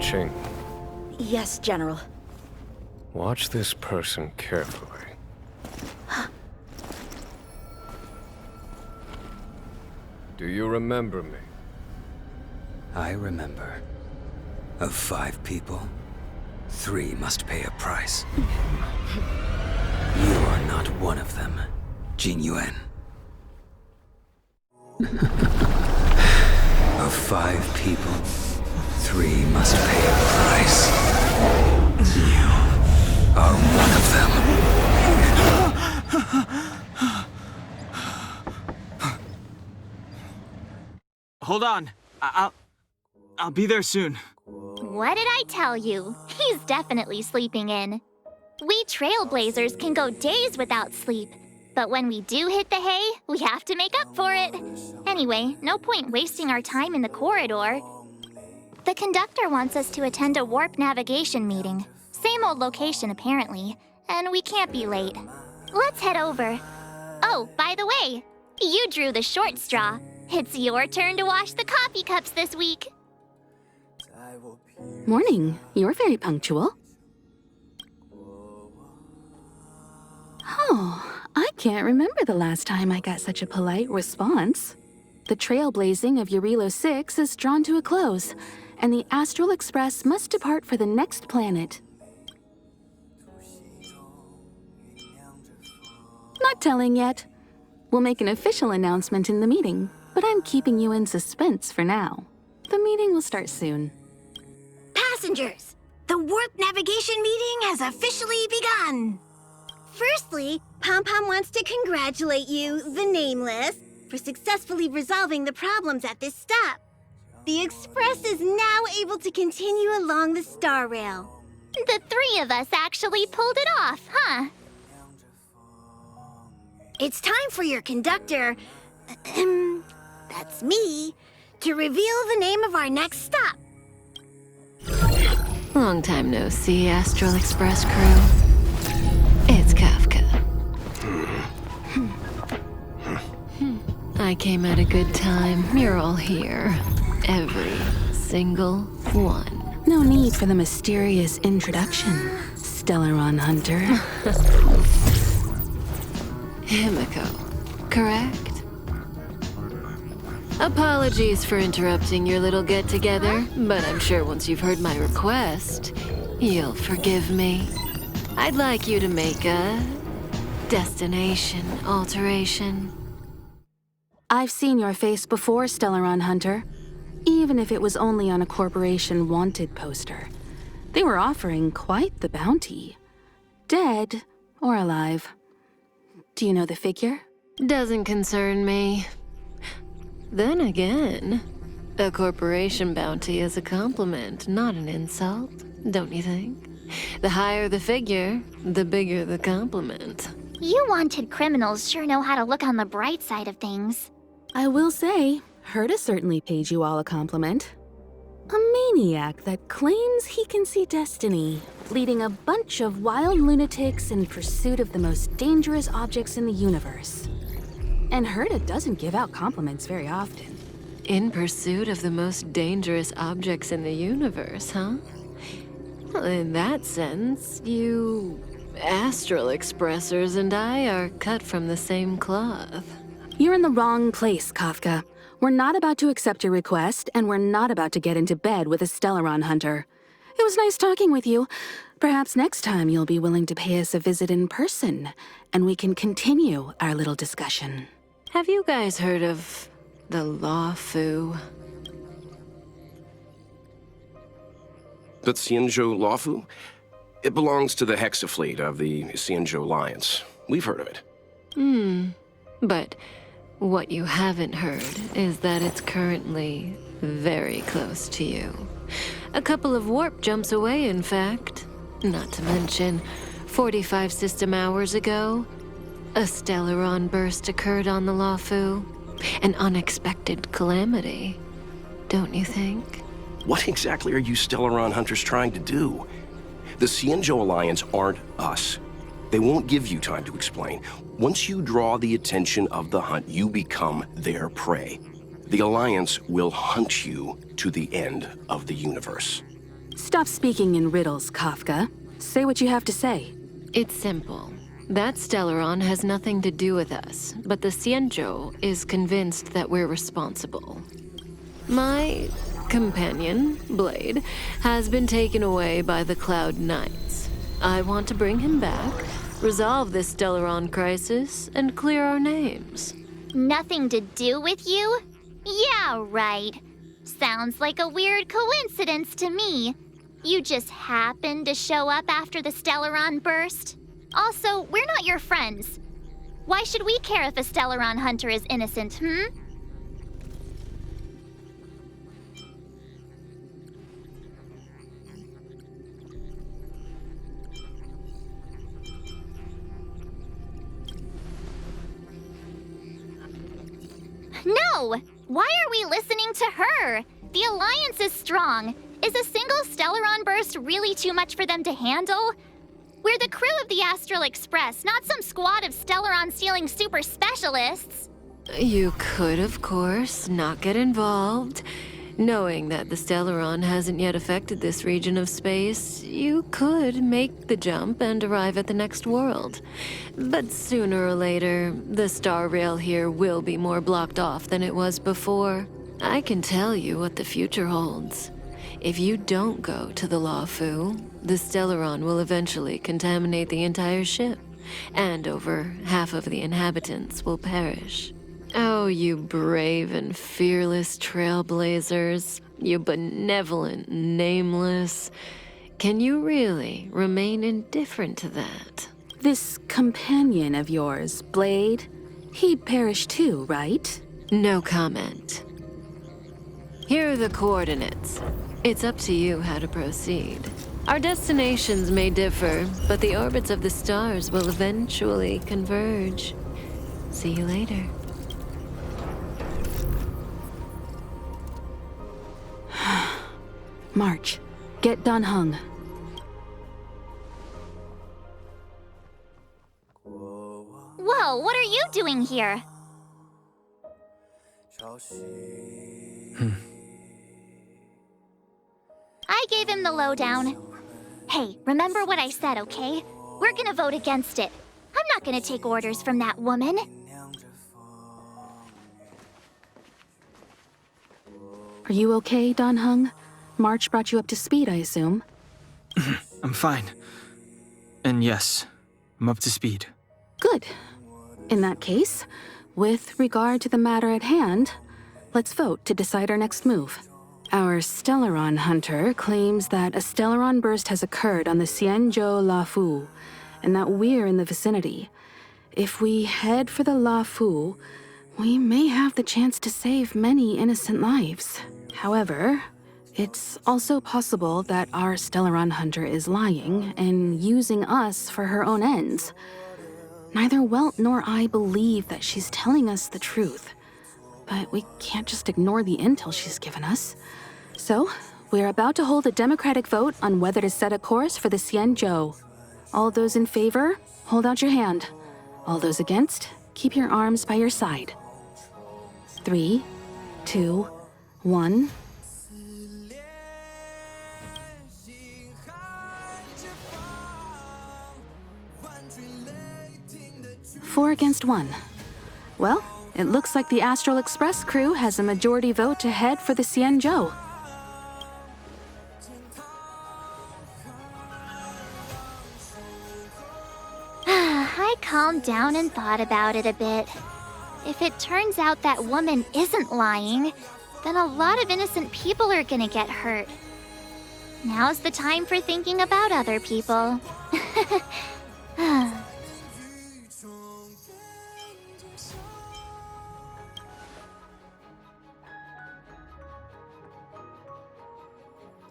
Ching. Yes, General. Watch this person carefully. Do you remember me? I remember. Of 5 people, 3 must pay a price. You are not one of them, Jin Yuan. Of 5 people, 3 must pay a price. You are one of them. Hold on. I'll be there soon. What did I tell you? He's definitely sleeping in. We Trailblazers can go days without sleep. But when we do hit the hay, we have to make up for it. Anyway, no point wasting our time in the corridor. The conductor wants us to attend a warp navigation meeting. Same old location, apparently. And we can't be late. Let's head over. Oh, by the way, you drew the short straw. It's your turn to wash the coffee cups this week. Morning. You're very punctual. Oh, I can't remember the last time I got such a polite response. The trailblazing of Eurilo 6 is drawn to a close, and the Astral Express must depart for the next planet. Not telling yet. We'll make an official announcement in the meeting, but I'm keeping you in suspense for now. The meeting will start soon. Passengers, the warp navigation meeting has officially begun. Firstly, Pom-Pom wants to congratulate you, the Nameless, for successfully resolving the problems at this stop. The Express is now able to continue along the Star Rail. The 3 of us actually pulled it off, huh? It's time for your conductor, that's me, to reveal the name of our next stop. Long time no see, Astral Express crew. It's Kafka. I came at a good time. You're all here. Every single one. No need for the mysterious introduction, Stellaron Hunter. Himiko, correct? Apologies for interrupting your little get-together, but I'm sure once you've heard my request, you'll forgive me. I'd like you to make a destination alteration. I've seen your face before, Stellaron Hunter. Even if it was only on a corporation wanted poster. They were offering quite the bounty. Dead or alive. Do you know the figure? Doesn't concern me. Then again, a corporation bounty is a compliment, not an insult, don't you think? The higher the figure, the bigger the compliment. You wanted criminals sure know how to look on the bright side of things. I will say, Herta certainly paid you all a compliment. A maniac that claims he can see destiny, leading a bunch of wild lunatics in pursuit of the most dangerous objects in the universe. And Herta doesn't give out compliments very often. In pursuit of the most dangerous objects in the universe, huh? Well, in that sense, you Astral Expressers and I are cut from the same cloth. You're in the wrong place, Kafka. We're not about to accept your request, and we're not about to get into bed with a Stellaron Hunter. It was nice talking with you. Perhaps next time you'll be willing to pay us a visit in person, and we can continue our little discussion. Have you guys heard of the Luofu? The Xianzhou Luofu? It belongs to the Hexafleet of the Xianzhou Alliance. We've heard of it. But what you haven't heard is that it's currently very close to you. A couple of warp jumps away, in fact. Not to mention, 45 system hours ago, a Stellaron burst occurred on the Luofu. An unexpected calamity, don't you think? What exactly are you Stellaron Hunters trying to do? The Xianzhou Alliance aren't us. They won't give you time to explain. Once you draw the attention of the hunt, you become their prey. The Alliance will hunt you to the end of the universe. Stop speaking in riddles, Kafka. Say what you have to say. It's simple. That Stellaron has nothing to do with us, but the Xianzhou is convinced that we're responsible. My companion, Blade, has been taken away by the Cloud Knights. I want to bring him back, resolve this Stellaron crisis, and clear our names. Nothing to do with you? Yeah, right. Sounds like a weird coincidence to me. You just happened to show up after the Stellaron burst? Also, we're not your friends. Why should we care if a Stellaron Hunter is innocent, No! Why are we listening to her? The Alliance is strong. Is a single Stellaron burst really too much for them to handle? We're the crew of the Astral Express, not some squad of Stellaron-stealing super specialists. You could, of course, not get involved. Knowing that the Stellaron hasn't yet affected this region of space, you could make the jump and arrive at the next world. But sooner or later, the star rail here will be more blocked off than it was before. I can tell you what the future holds. If you don't go to the Luofu, the Stellaron will eventually contaminate the entire ship, and over half of the inhabitants will perish. Oh, you brave and fearless Trailblazers, you benevolent nameless. Can you really remain indifferent to that? This companion of yours, Blade, he'd perish too, right? No comment. Here are the coordinates. It's up to you how to proceed. Our destinations may differ, but the orbits of the stars will eventually converge. See you later. March, get Dan Heng. Whoa, what are you doing here? I gave him the lowdown. Hey, remember what I said, okay? We're gonna vote against it. I'm not gonna take orders from that woman. Are you okay, Dan Heng? March brought you up to speed, I assume. I'm fine. And yes, I'm up to speed. Good. In that case, with regard to the matter at hand, let's vote to decide our next move. Our Stellaron Hunter claims that a Stellaron burst has occurred on the Xianzhou Luofu, and that we're in the vicinity. If we head for the Luofu, we may have the chance to save many innocent lives. However, it's also possible that our Stellaron Hunter is lying and using us for her own ends. Neither Welt nor I believe that she's telling us the truth, but we can't just ignore the intel she's given us. So, we're about to hold a democratic vote on whether to set a course for the Xianzhou. All those in favor, hold out your hand. All those against, keep your arms by your side. 3, 2, 1. Four against 1. Well, it looks like the Astral Express crew has a majority vote to head for the Xianzhou. I calmed down and thought about it a bit. If it turns out that woman isn't lying, then a lot of innocent people are gonna get hurt. Now's the time for thinking about other people.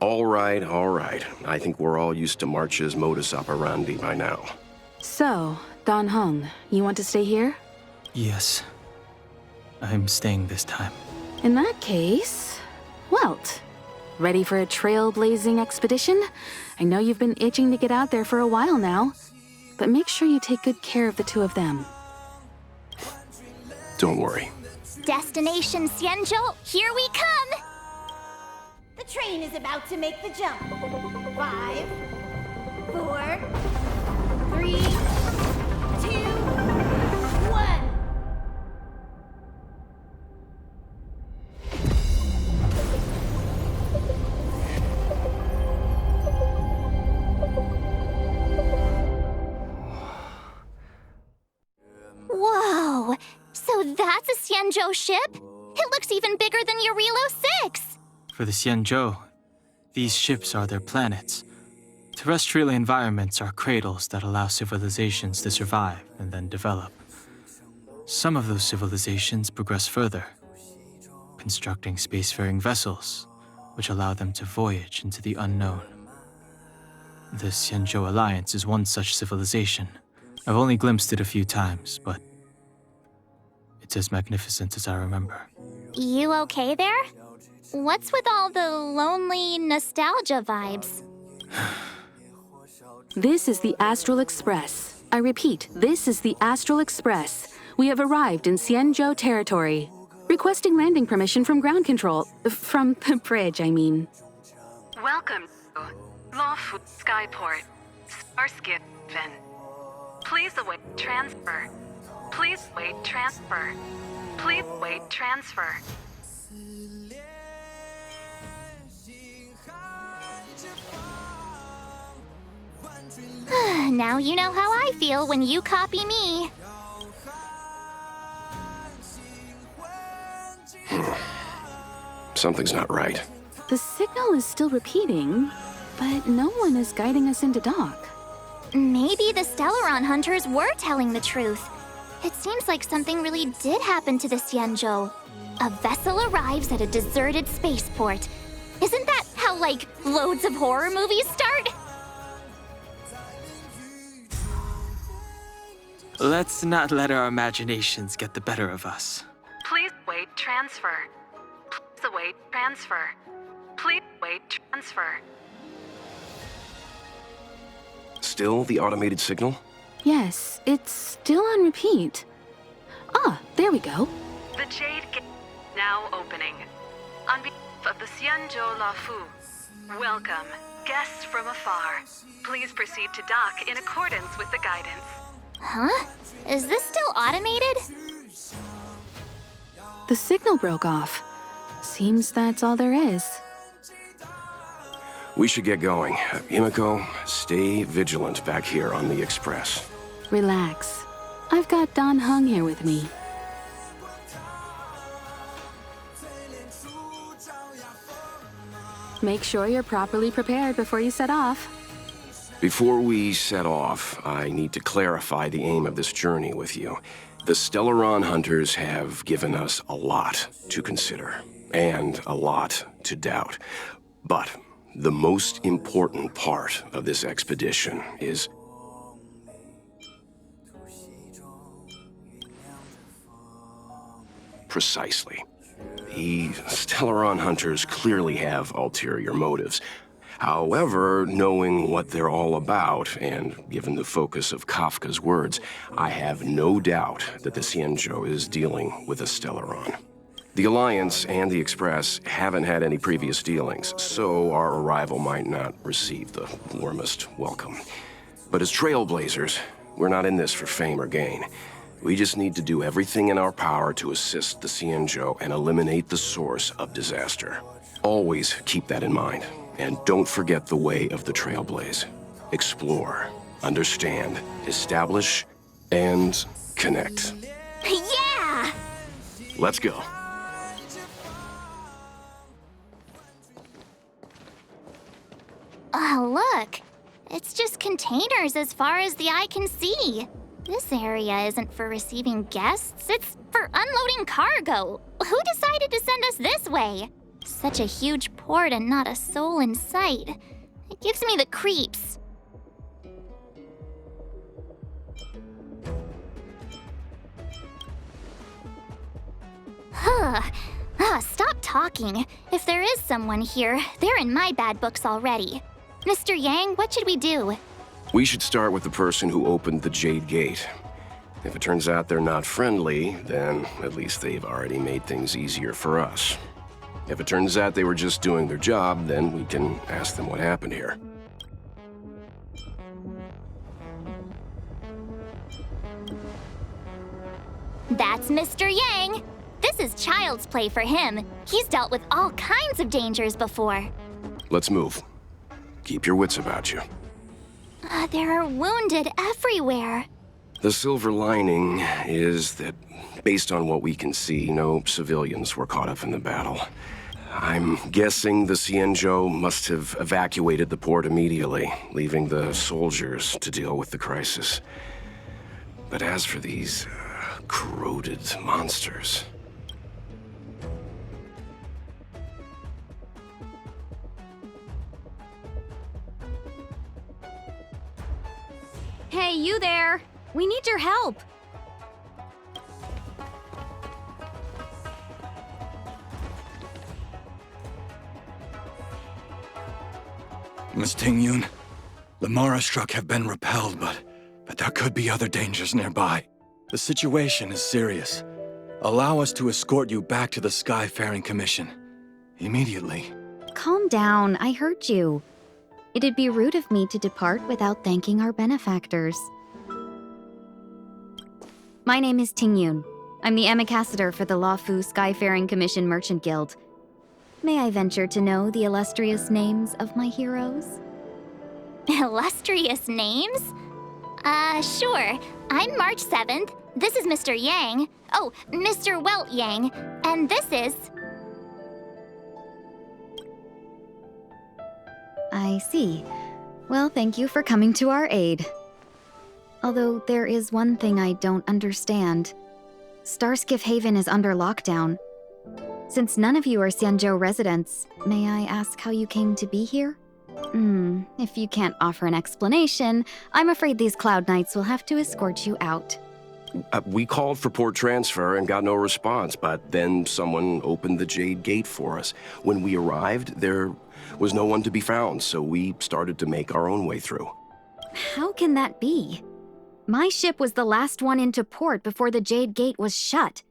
All right. I think we're all used to March's modus operandi by now. So, Dan Heng, you want to stay here? Yes. I'm staying this time. In that case, Welt, ready for a trailblazing expedition? I know you've been itching to get out there for a while now, but make sure you take good care of the two of them. Don't worry. Destination Xianzhou, here we come! The train is about to make the jump. 5, 4, 3, 2, 1. Whoa! So that's a Xianzhou ship? It looks even bigger than Eurilo 6! For the Xianzhou, these ships are their planets. Terrestrial environments are cradles that allow civilizations to survive and then develop. Some of those civilizations progress further, constructing spacefaring vessels, which allow them to voyage into the unknown. The Xianzhou Alliance is one such civilization. I've only glimpsed it a few times, but it's as magnificent as I remember. You okay there? What's with all the lonely nostalgia vibes? This is the Astral Express. I repeat, this is the Astral Express. We have arrived in Xianzhou territory. Requesting landing permission from ground control. From the bridge, I mean. Welcome to Luofu Skyport, Starsky Vin. Please await transfer. Please wait transfer. Please wait transfer. Now you know how I feel when you copy me. Something's not right. The signal is still repeating, but no one is guiding us into dock. Maybe the Stellaron Hunters were telling the truth. It seems like something really did happen to the Xianzhou. A vessel arrives at a deserted spaceport. Isn't that how, like, loads of horror movies start? Let's not let our imaginations get the better of us. Please wait transfer. Please await transfer. Please wait transfer. Still the automated signal? Yes, it's still on repeat. Ah, there we go. The Jade Gate now opening. On behalf of the Xianzhou Luofu, welcome, guests from afar. Please proceed to dock in accordance with the guidance. Huh? Is this still automated? The signal broke off. Seems that's all there is. We should get going. Himiko, stay vigilant back here on the Express. Relax. I've got Dan Heng here with me. Make sure you're properly prepared before you set off. Before we set off, I need to clarify the aim of this journey with you. The Stellaron Hunters have given us a lot to consider, and a lot to doubt. But the most important part of this expedition is precisely. The Stellaron Hunters clearly have ulterior motives. However, knowing what they're all about, and given the focus of Kafka's words, I have no doubt that the Xianzhou is dealing with a Stellaron. The Alliance and the Express haven't had any previous dealings, so our arrival might not receive the warmest welcome. But as Trailblazers, we're not in this for fame or gain. We just need to do everything in our power to assist the Xianzhou and eliminate the source of disaster. Always keep that in mind. And don't forget the way of the Trailblaze. Explore, understand, establish, and connect. Yeah! Let's go. Oh, look. It's just containers as far as the eye can see. This area isn't for receiving guests, it's for unloading cargo. Who decided to send us this way? Such a huge port and not a soul in sight. It gives me the creeps. Stop talking. If there is someone here, they're in my bad books already. Mr. Yang, what should we do? We should start with the person who opened the Jade Gate. If it turns out they're not friendly, then at least they've already made things easier for us. If it turns out they were just doing their job, then we can ask them what happened here. That's Mr. Yang. This is child's play for him. He's dealt with all kinds of dangers before. Let's move. Keep your wits about you. There are wounded everywhere. The silver lining is that, based on what we can see, no civilians were caught up in the battle. I'm guessing the Xianzhou must have evacuated the port immediately, leaving the soldiers to deal with the crisis. But as for these corroded monsters... Hey, you there! We need your help! Miss Tingyun, the Mara struck have been repelled, but there could be other dangers nearby. The situation is serious. Allow us to escort you back to the Skyfaring Commission. Immediately. Calm down, I heard you. It'd be rude of me to depart without thanking our benefactors. My name is Tingyun. I'm the ambassador for the Luofu Skyfaring Commission Merchant Guild. May I venture to know the illustrious names of my heroes? Illustrious names? Sure. I'm March 7th. This is Mr. Yang. Oh, Mr. Welt Yang. And this is... I see. Well, thank you for coming to our aid. Although there is one thing I don't understand. Starskiff Haven is under lockdown. Since none of you are Xianzhou residents, may I ask how you came to be here? If you can't offer an explanation, I'm afraid these Cloud Knights will have to escort you out. We called for port transfer and got no response, but then someone opened the Jade Gate for us. When we arrived, there was no one to be found, so we started to make our own way through. How can that be? My ship was the last one into port before the Jade Gate was shut.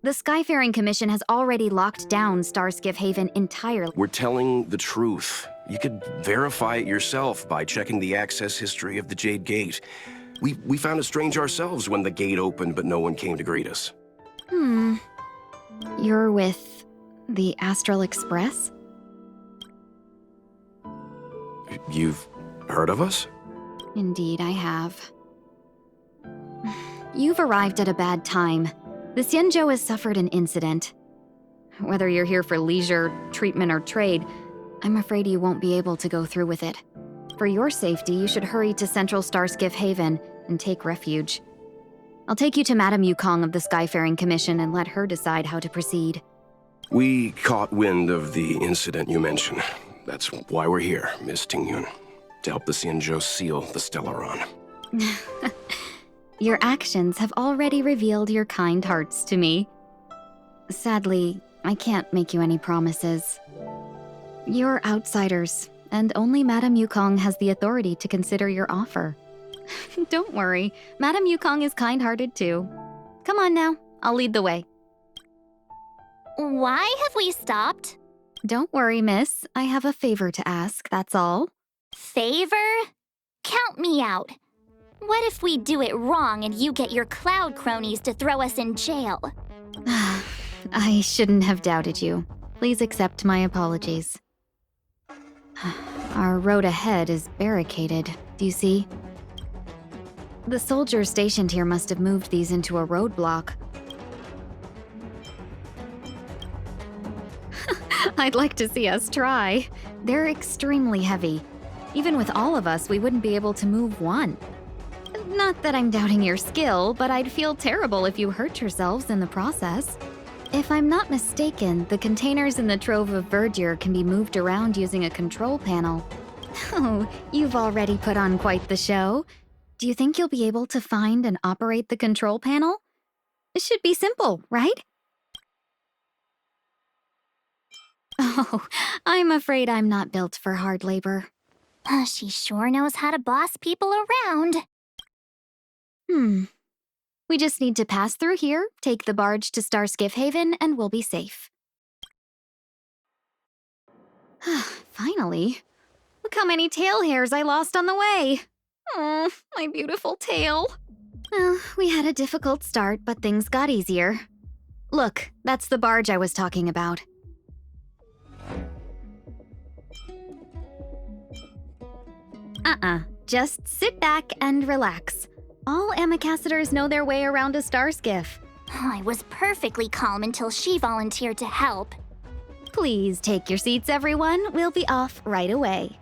The Skyfaring Commission has already locked down Starskiff Haven entirely. We're telling the truth. You could verify it yourself by checking the access history of the Jade Gate. We found it strange ourselves when the gate opened, but no one came to greet us. You're with the Astral Express? You've heard of us? Indeed, I have. You've arrived at a bad time. The Xianzhou has suffered an incident. Whether you're here for leisure, treatment, or trade, I'm afraid you won't be able to go through with it. For your safety, you should hurry to Central Starskiff Haven and take refuge. I'll take you to Madame Yukong of the Skyfaring Commission and let her decide how to proceed. We caught wind of the incident you mentioned. That's why we're here, Miss Tingyun. To help the Xianzhou seal the Stellaron. Your actions have already revealed your kind hearts to me. Sadly, I can't make you any promises. You're outsiders, and only Madame Yukong has the authority to consider your offer. Don't worry, Madame Yukong is kind-hearted too. Come on now, I'll lead the way. Why have we stopped? Don't worry, miss. I have a favor to ask, that's all. Favor? Count me out. What if we do it wrong and you get your cloud cronies to throw us in jail? I shouldn't have doubted you. Please accept my apologies. Our road ahead is barricaded, do you see? The soldiers stationed here must have moved these into a roadblock. I'd like to see us try. They're extremely heavy. Even with all of us, we wouldn't be able to move one. Not that I'm doubting your skill, but I'd feel terrible if you hurt yourselves in the process. If I'm not mistaken, the containers in the Trove of Verdure can be moved around using a control panel. Oh, you've already put on quite the show. Do you think you'll be able to find and operate the control panel? It should be simple, right? Oh, I'm afraid I'm not built for hard labor. She sure knows how to boss people around. We just need to pass through here, take the barge to Starskiff Haven, and we'll be safe. Finally. Look how many tail hairs I lost on the way. Oh, my beautiful tail. Well, we had a difficult start, but things got easier. Look, that's the barge I was talking about. Just sit back and relax. All Amicassadors know their way around a star skiff. I was perfectly calm until she volunteered to help. Please take your seats, everyone. We'll be off right away.